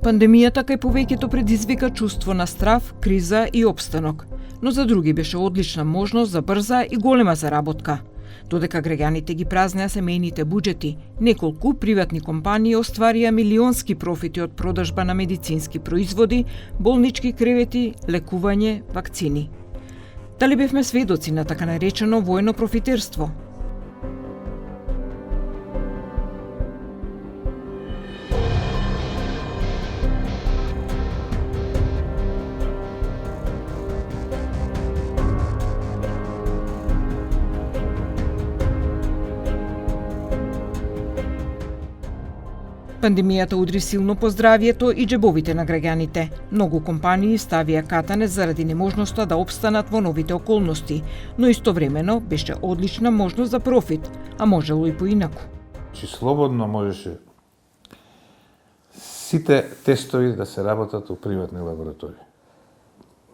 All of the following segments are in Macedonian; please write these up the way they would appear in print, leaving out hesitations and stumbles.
Пандемијата кај повеќето предизвика чувство на страв, криза и опстанок, но за други беше одлична можност за брза и голема заработка. Додека граѓаните ги празнеа семејните буџети, неколку приватни компании остварија милионски профити од продажба на медицински производи, болнички кревети, лекување, вакцини. Дали бевме сведоци на така наречено војно профитерство? Пандемијата удри силно по здравието и џебовите на граѓаните. Многу компании ставија катане заради неможноста да опстанат во новите околности, но истовремено беше одлична можност за профит, а можело и поинаку. Слободно можеше сите тестови да се работат у приватни лаборатории.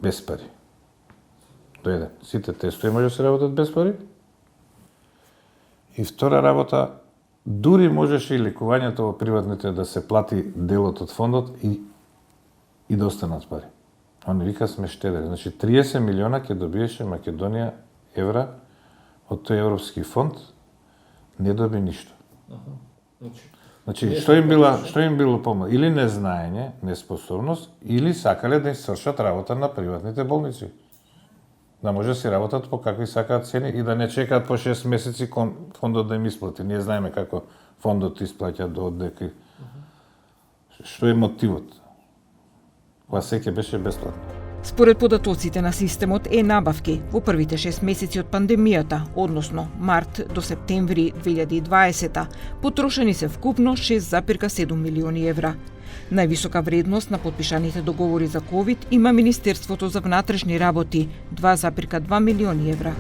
Без пари. Дојде. Сите тестови може да се работат без пари. И втора работа, дури можеше и лекувањето во приватните да се плати делот од фондот и да останат пари. Они вика сме штедели. Значи 30 милиона ќе добиеше Македонија евра од тој европски фонд, не доби ништо. Значи што им било помал? Или незнаење, неспособност, или сакале да им свршат работа на приватните болници. Да може да си работат по какви сакаат цени и да не чекаат по 6 месеци фондот да им исплати. Ние знаеме како фондот исплаќа до одека. Што е мотивот? Кога секе беше бесплатно. Според податоците на системот набавки во првите 6 месеци од пандемијата, односно март до септември 2020, потрошени се вкупно 6,7 милиони евра. Највисока вредност на потпишаните договори за ковид има Министерството за внатрешни работи, 2,2 милиони евра.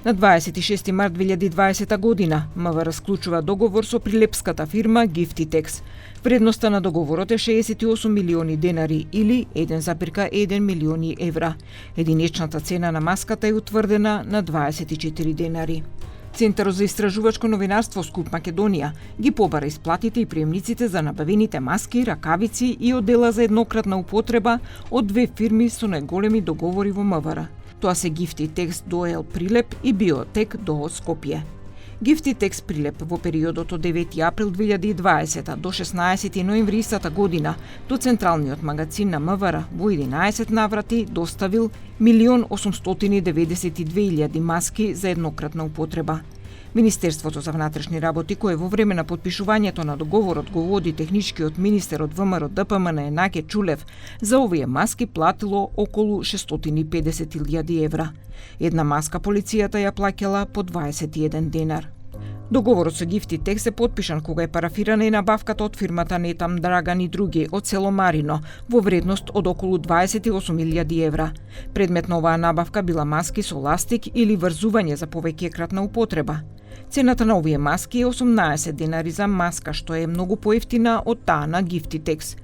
На 26 март 2020 година МВР склучува договор со прилепската фирма Giftitex. Вредноста на договорот е 68 милиони денари или 1,1 милиони евра. Единичната цена на маската е утврдена на 24 денари. Центарот за истражувачко новинарство Скуп Македонија ги побара исплатите и приемниците за набавените маски, ракавици и одела за еднократна употреба од две фирми со најголеми договори во МВР. Тоа се Giftitex Доел Прилеп и Биотек до Скопје. Giftitex Прилеп во периодот од 9 април 2020 до 16 ноември истата година до централниот магазин на МВР во 11 наврати доставил 1.892.000 маски за еднократна употреба. Министерството за внатрешни работи, кое во време на потпишувањето на договорот го води техничкиот министер од ВМРО ДПМН Енаке Чулев, за овие маски платило околу 650.000 евра. Една маска полицијата ја плаќала по 21 денар. Договорот со Giftitex е потпишан кога е парафирана и набавката од фирмата Нетам Драган и други од село Марино во вредност од околу 28.000 евра. Предмет на оваа набавка била маски со ластик или врзување за повеќекратна употреба. Цената на овие маски е 18 денари за маска, што е многу поевтина од таа на Giftitex.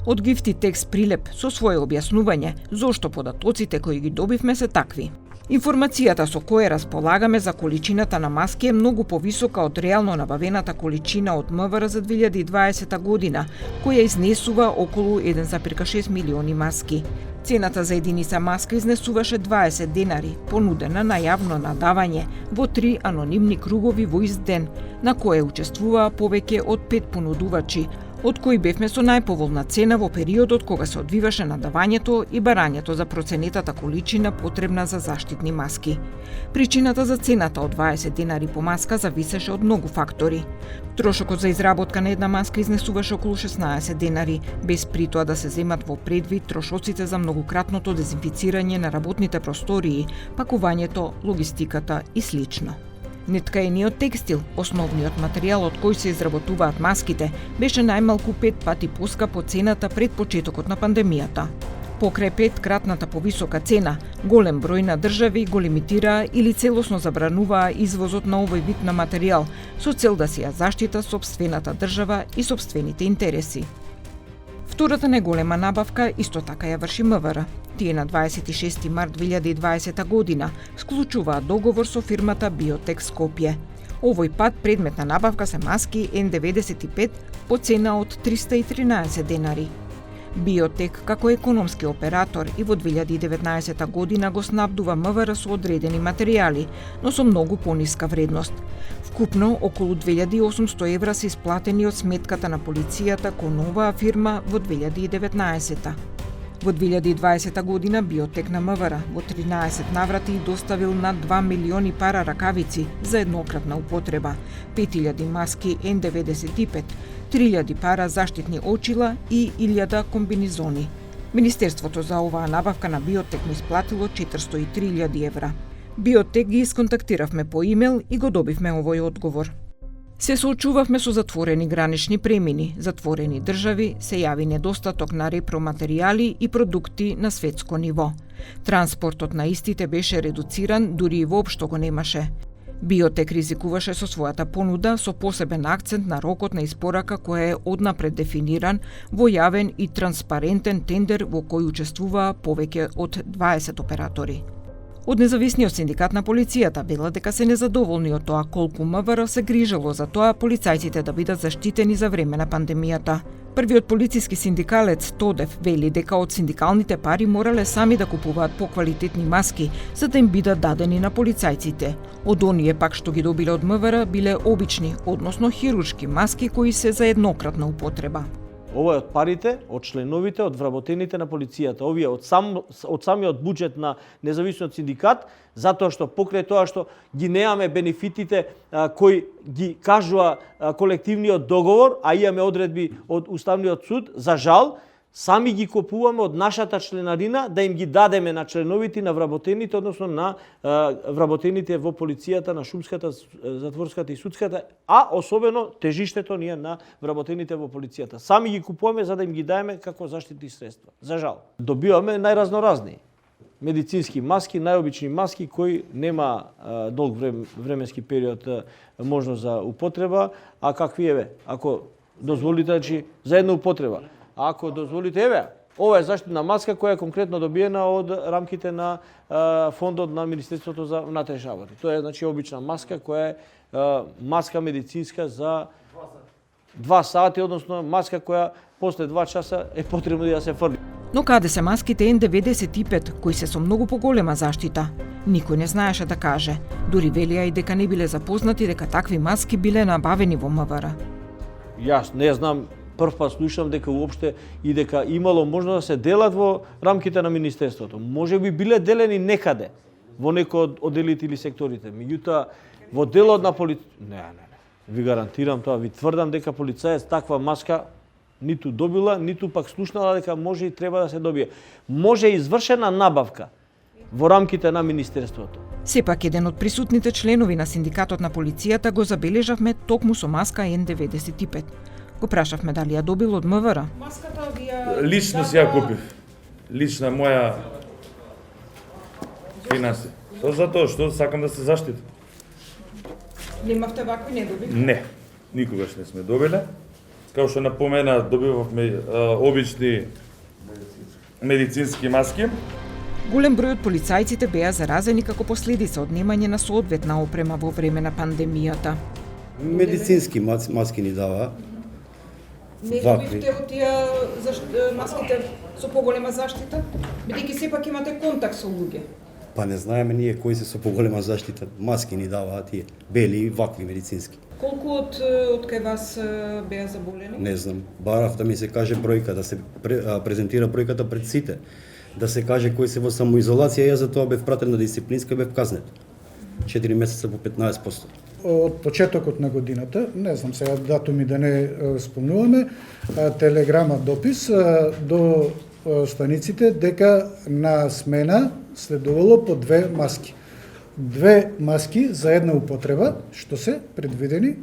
Од Giftitex Прилеп со свое објаснување зошто податоците кои ги добивме се такви. Информацијата со која располагаме за количината на маски е многу повисока од реално набавената количина од МВР за 2020 година, која изнесува околу 1,6 милиони маски. Цената за единица маска изнесуваше 20 денари, понудена на јавно надавање во 3 анонимни кругови во ист ден, на кое учествуваа повеќе од 5 понудувачи, од кои бевме со најповолна цена во периодот кога се одвиваше надавањето и барањето за проценетата количина потребна за заштитни маски. Причината за цената од 20 денари по маска зависеше од многу фактори. Трошокот за изработка на една маска изнесуваше околу 16 денари, без при тоа да се земат во предвид трошоците за многократното дезинфицирање на работните простории, пакувањето, логистиката и слично. Неткаениот текстил, основниот материјал од кој се изработуваат маските, беше најмалку 5 пати поскап од цената пред почетокот на пандемијата. Покрај 5-кратната повисока цена, голем број на држави го лимитираа или целосно забрануваа извозот на овој вид на материјал, со цел да се ја заштита сопствената држава и сопствените интереси. Втората најголема набавка исто така ја врши МВР. тие на 26 март 2020 година склучуваат договор со фирмата Биотек Скопје. Овој пат предмет на набавка се маски N95 по цена од 313 денари. Биотек како економски оператор и во 2019 година го снабдува МВР со одредени материјали, но со многу пониска вредност. Вкупно околу 2800 евра се исплатени од сметката на полицијата кон оваа фирма во 2019. Во 2020 година Биотек на МВР во 13 наврати доставил над 2 милиони пара ракавици за еднократна употреба, 5000 маски N95, 3000 пара заштитни очила и 1000 комбинизони. Министерството за оваа набавка на Биотек му исплатило 403.000 евра. Биотек ги исконтактиравме по имейл и го добивме овој одговор. Се соочувавме со затворени гранични премини, затворени држави, се јави недостаток на репроматеријали и продукти на светско ниво. Транспортот на истите беше редуциран, дури и воопшто го немаше. Биотек ризикуваше со својата понуда со посебен акцент на рокот на испорака кој е однапред дефиниран во јавен и транспарентен тендер во кој учествуваа повеќе од 20 оператори. Од независниот синдикат на полицијата била дека се незадоволни од тоа колку МВР се грижело за тоа полицајците да бидат заштитени за време на пандемијата. Првиот полициски синдикалец Тодев вели дека од синдикалните пари морале сами да купуваат поквалитетни маски за да им бидат дадени на полицајците. Од оние пак што ги добиле од МВР биле обични, односно хируршки маски кои се за еднократна употреба. Ова е од парите, од членовите, од вработените на полицијата. Овие од самиот буџет на независниот синдикат, затоа што покрај тоа што ги неаме бенефитите кои ги кажува колективниот договор, а имаме одредби од Уставниот суд, за жал, сами ги купуваме од нашата членарина да им ги дадеме на членовите, на вработените, односно на вработените во полицијата, на шумската, затворската и судската, а особено тежиштето ние на вработените во полицијата. Сами ги купуваме за да им ги даеме како заштитни средства. За жал. Добиваме најразноразни медицински маски, најобични маски кои нема долг временски период можност за употреба, а какви еве, ако дозволите, значи за една употреба. Ако дозволите, еве, ова е заштитна маска која е конкретно добиена од рамките на фондот на Министерството за внатрешни работи. Тоа е значи обична маска која е маска медицинска за 2 сати, односно маска која после 2 часа е потребно да се фрли. Но каде се маските N95 кои се со многу поголема заштита? Никој не знаеше да каже. Дури велија и дека не биле запознати дека такви маски биле набавени во МВР. Јас не знам, прв пат слушам дека уопште и дека имало можно да се делат во рамките на Министерството. Може би биле делени некаде, во некој од одделите или секторите. Меѓутоа, во делот на Не. Ви гарантирам тоа, ви тврдам дека полицаец таква маска ниту добила, ниту пак слушнала дека може и треба да се добие. Може извршена набавка во рамките на Министерството. Сепак еден од присутните членови на синдикатот на полицијата го забележавме токму со маска N95. Го прашавме дали ја добил од МВР. Маската ви ја... Лично си ја купив. Лична моја финанси. Тоа затоа што сакам да се заштитам. Немавте вакви, не добив? Не, никогаш не сме добиле. Као што напомена, добивавме обични медицински маски. Голем број од полицајците беа заразени како последица од немање на соодветна опрема во време на пандемијата. Медицински маски ни дава. Не добивте од тие маските со поголема заштита, бидејќи сепак имате контакт со луѓе. Па не знаеме ние кои се со поголема заштита. Маски ни даваат тие, бели и вакви медицински. Колку од кај вас беа заболени? Не знам. Барав да ми се каже бројка, да се презентира бројката пред сите. Да се каже кои се во самоизолација, ја за тоа бев пратен на дисциплинска, бев казнет. 4 месеца по 15%. Од почетокот на годината, не знам сега датуми да не спомнуваме, телеграма допис до станиците дека на смена следувало по 2 маски. 2 маски за една употреба, што се предвидени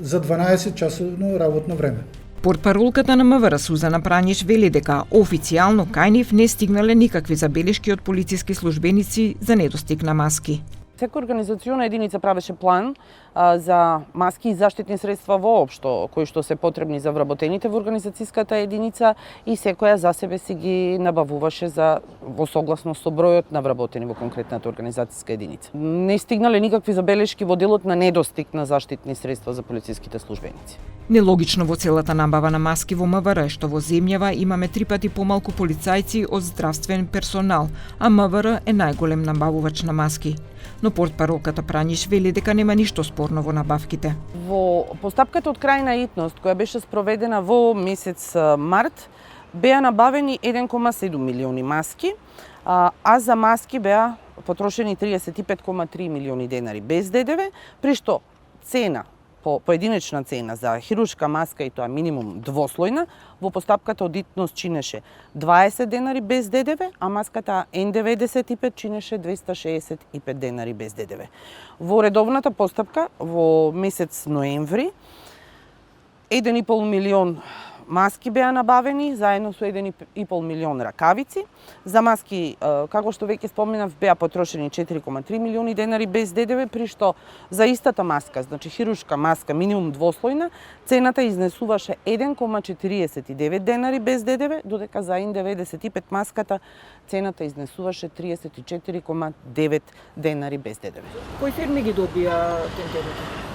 за 12 часовно работно време. Портпаролката на МВР Сузана Прањиш вели дека официјално кај нив не стигнале никакви забелешки од полициски службеници за недостиг на маски. Секоја организациона единица правеше план за маски и заштитни средства воопшто, кои што се потребни за вработените во организацијската единица и секоја за себе си ги набавуваше во согласно со бројот на вработени во конкретната организацијска единица. Не стигнале никакви забелешки во делот на недостиг на заштитни средства за полициските службеници. Нелогично во целата набава на маски во МВР е што во земјава имаме 3 пати помалку полицајци од здравствен персонал, а МВР е најголем набавувач на маски. Но портпаролката Праниш вели дека нема ништо спорно во набавките. Во постапката од крајна итност, која беше спроведена во месец март, беа набавени 1,7 милиони маски, а за маски беа потрошени 35,3 милиони денари без ДДВ, при што цена поединечна цена за хируршка маска и тоа минимум двослојна, во постапката од итност чинеше 20 денари без ДДВ, а маската N95 чинеше 265 денари без ДДВ. Во редовната постапка во месец ноември 1,5 милион маски беа набавени, заедно со 1,5 милион ракавици. За маски, како што веќе споменав, беа потрошени 4,3 милиони денари без ДДВ, при што за истата маска, значи хируршка маска, минимум двослојна, цената изнесуваше 1,49 денари без ДДВ, додека за N95 маската цената изнесуваше 34,9 денари без ДДВ. Кои фирми ги добија тендерите?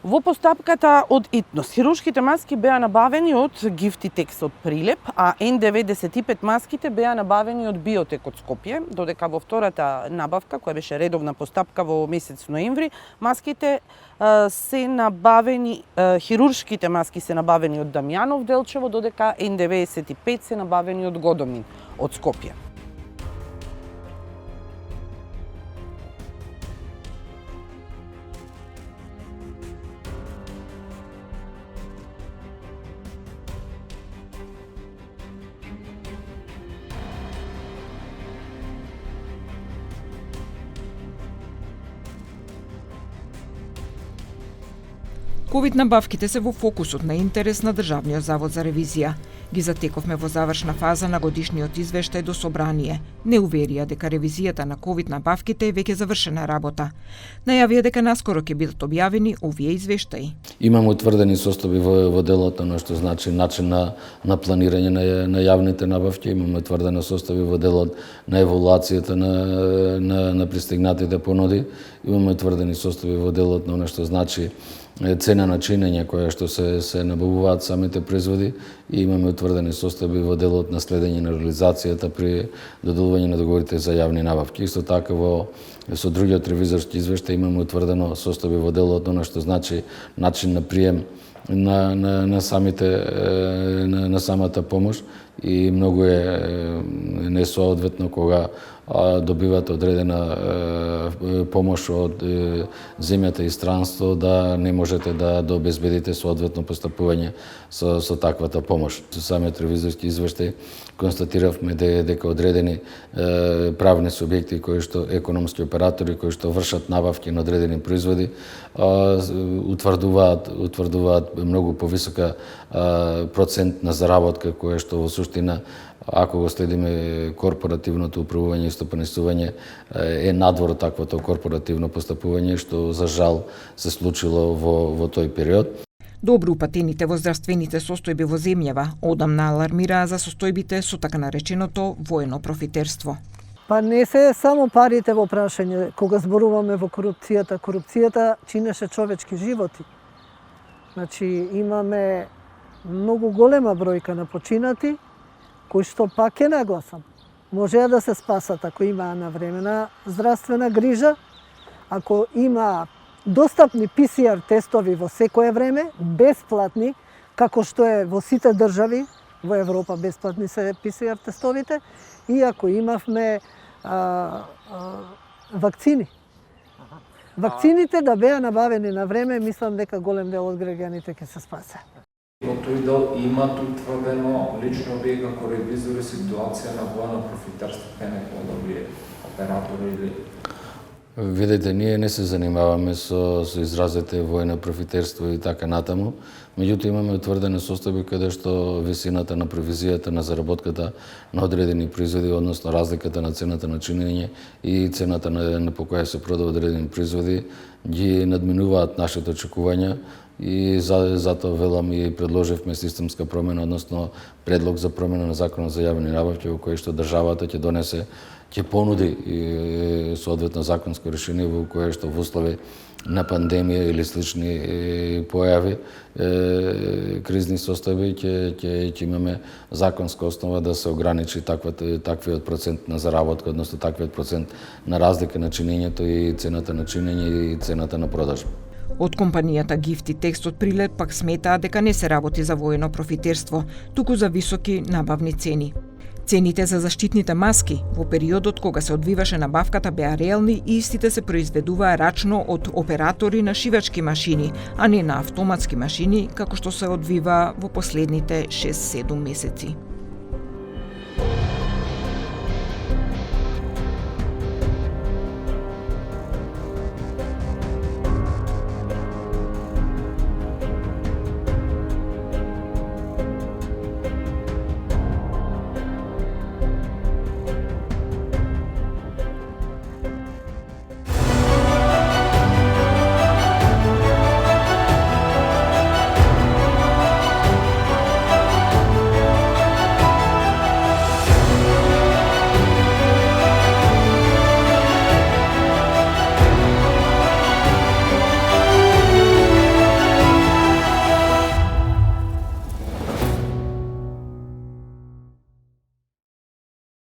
Во постапката од итност, хируршките маски беа набавени од Гифтитекс од Прилеп, а N95 маските беа набавени од Биотек од Скопје, додека во втората набавка, која беше редовна постапка во месец ноември, маските се набавени, хируршките маски се набавени од Дамјанов Делчево, додека N95 се набавени од Годомин од Скопје. Ковид набавките се во фокусот на интерес на Државниот завод за ревизија. Ги затековме во завршна фаза на годишниот извештај до собрание. Не уверија дека ревизијата на ковид набавките е веќе завршена работа. Најавија дека наскоро ќе бидат објавени овие извештаи. Имаме утврдени состојби во делот на што значи начин на планирање на јавните набавки, имаме утврдени состојби во делот на евалуацијата на пристигнатите понуди, имаме утврдени состојби во делот на што значи цена на чинење која што се набавуваат самите производи и имаме утврдени состојби во делот на следење на реализацијата при доделување на договорите за јавни набавки. Исто така со другиот ревизорски извештај имаме утврдено состојби во делот на што значи начин на прием на самата помош и многу е несоодветно кога добивате одредена помош од земјата и странство да не можете да обезбедите соодветно постапување со таквата помош. Со самиот ревизорски извештај констатиравме дека одредени правни субјекти кои што економски оператори кои што вршат набавки на одредени производи утврдуваат многу повисока процент на заработка која што во суштина ако го следиме корпоративното управување и стопанисување е надвор од таквото корпоративно постапување што за жал се случило во тој период. Добро упатените во здравствените состојби во земјава одамна алармираа за состојбите со така нареченото воено профитерство. Па не се само парите во прашање. Кога зборуваме во корупцијата, корупцијата чинеше човечки животи. Значи имаме многу голема бројка на починати, кои што пак е нагласам. Можеа да се спасат ако имаа навремена здравствена грижа, ако има достапни PCR тестови во секое време, бесплатни, како што е во сите држави, во Европа бесплатни се PCR тестовите, и ако имавме вакцини. Вакцините да беа набавени на време, мислам дека голем дел од граѓаните ќе се спасе. Во тој дел имате утврдено лично вие како ревизори ситуација на воено профитерство кај некој од овие оператори или Видете, ние не се занимаваме со изразите воено профитерство и така натаму, меѓутоа имаме утврдени состојби каде што висината на провизијата на заработката на одредени производи, односно разликата на цената на чинење и цената на по која се продава одредени производи ги надминуваат нашите очекувања и затоа велам и предложивме системска промена, односно предлог за промена на Законот за јавни набавки во кој што државата ќе понуди соодветно законско решение во кое што во услови на пандемија или слични појави, кризни состојби, ќе имаме законска основа да се ограничи таквиот процент на заработка, односно таквиот процент на разлика на чинењето и цената на чинење и цената на продажба. Од компанијата Гифти Текст од Прилеп пак сметаа дека не се работи за воено профитерство, туку за високи набавни цени. Цените за заштитните маски во периодот кога се одвиваше набавката беа реални и истите се произведуваа рачно од оператори на шивачки машини, а не на автоматски машини, како што се одвива во последните 6-7 месеци.